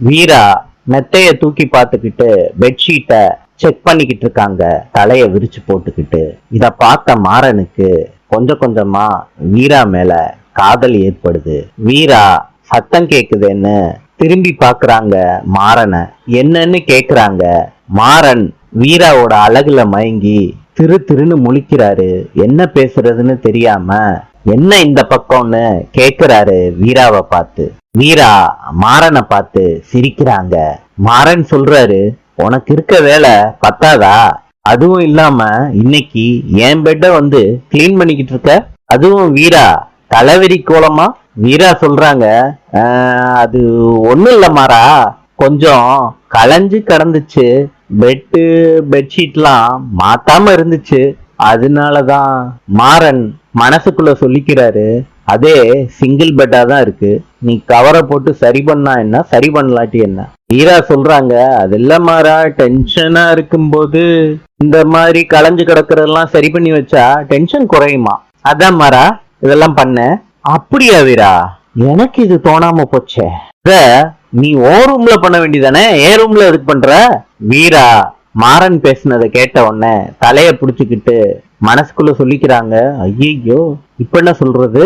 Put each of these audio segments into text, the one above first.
வீரா மெத்தைய தூக்கி பார்த்துக்கிட்டு பெட்ஷீட்டை செக் பண்ணிக்கிட்டு இருக்காங்க, தலைய விரிச்சு போட்டுக்கிட்டு. இத பார்த்த மாறனுக்கு கொஞ்சம் கொஞ்சமா வீரா மேல காதல் ஏற்படுது. வீரா சத்தம் கேக்குதுன்னு திரும்பி பாக்குறாங்க மாறனை. என்னன்னு கேக்குறாங்க. மாறன் வீராவோட அழகுல மயங்கி திரு திருன்னு முழிக்கிறாரு. என்ன பேசுறதுன்னு தெரியாம என்ன இந்த பக்கம்னு கேக்குறாரு வீராவை பார்த்து. வீரா மாறனை பார்த்து சிரிக்கிறாங்க. மாறன் சொல்றாரு, உனக்கு இருக்க வேலை பத்தாதா? அதுவும் இல்லாம இன்னைக்கு என் பெட்ட வந்து கிளீன் பண்ணிக்கிட்டு இருக்க, அதுவும் வீரா தலைவெறி கோலமா? வீரா சொல்றாங்க, அது ஒண்ணும் இல்ல மாறா, கொஞ்சம் களைஞ்சு கிடந்துச்சு, பெட்ஷீட்லாம் மாத்தாம இருந்துச்சு, அதனாலதான். மாறன் மனசுக்குள்ள சொல்லிக்கிறாரு, அதே சிங்கிள் பெட்டா தான் இருக்கு, நீ கவரை போட்டு சரி பண்ணா என்ன, சரி பண்ணலாட்டி என்ன? வீரா சொல்றாங்க, அதெல்லாம் மாறா, டென்ஷனா இருக்கும்போது இந்த மாதிரி களைஞ்சு கிடக்குறதெல்லாம் சரி பண்ணி வச்சா டென்ஷன் குறையுமா, அதான் மாறா இதெல்லாம் பண்ண. அப்படியா வீரா, எனக்கு இது தோணாம போச்சே. நீ ஓ ரூம்ல பண்ண வேண்டியதானே, ஏ ரூம்ல எதுக்கு பண்ற? வீரா மாறன் பேசினதை கேட்ட உடனே தலைய புடிச்சுக்கிட்டு மனசுக்குள்ள சொல்லிக்கிறாங்க, ஐயோ இப்ப என்ன சொல்றது?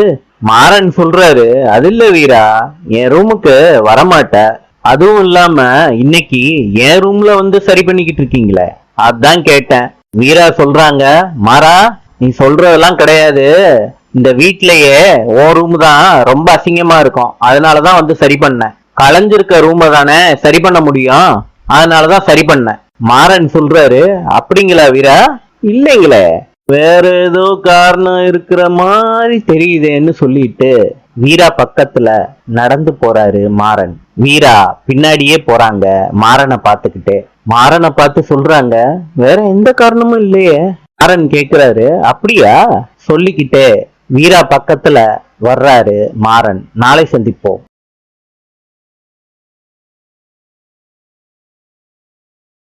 மாறன் சொல்றாரு, அது இல்ல வீரா, என் ரூமுக்கு வரமாட்ட, அதுவும் இல்லாம இன்னைக்கு என் ரூம்ல வந்து சரி பண்ணிக்கிட்டு இருக்கீங்களே, அதான் கேட்டேன். வீரா சொல்றாங்க, மாறா நீ சொல்றதெல்லாம் கிடையாது, இந்த வீட்லயே ஓ ரூம் தான் ரொம்ப அசிங்கமா இருக்கும், அதனாலதான் வந்து சரி பண்ணேன், களைஞ்சிருக்க ரூம தானே சரி பண்ண முடியும், அதனாலதான் சரி பண்ணேன். மாறன் சொல்றாரு, அப்படிங்களா வீரா? இல்லைங்களே, வேற ஏதோ காரணம் இருக்கிற மாதிரி தெரியுதேன்னு சொல்லிட்டு வீரா பக்கத்துல நடந்து போறாரு மாறன். வீரா பின்னாடியே போறாங்க மாறனை பார்த்துக்கிட்டு. மாறனை பார்த்து சொல்றாங்க, வேற எந்த காரணமும் இல்லையே. மாறன் கேக்குறாரு, அப்படியா? சொல்லிக்கிட்டே வீரா பக்கத்துல வர்றாரு மாறன். நாளை சந்திப்போம்.